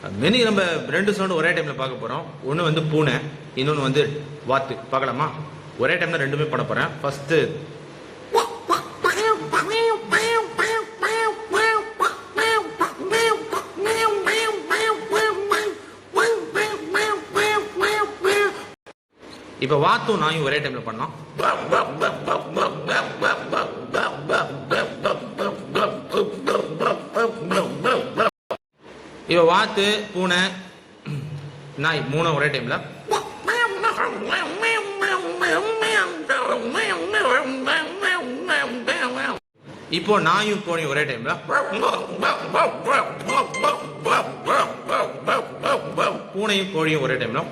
Many நம்ம ரெண்டு sound ஒரே டைம்ல பார்க்க போறோம். ஒன்று வந்து பூனை, இன்னொன்று வந்து வாத்து. பார்க்கலாமா? ஒரே டைம்ல ரெண்டுமே பண்ண போறேன். ஃபர்ஸ்ட் இப்ப வாத்தும் நாயும் ஒரே டைம்ல பண்ணோம். இப்ப வாத்து, பூனை, நாய் மூணும் ஒரே டைம்ல. இப்போ நாயும் கோழியும் ஒரே டைம்ல. பூனையும் கோழியும் ஒரே டைம்ல.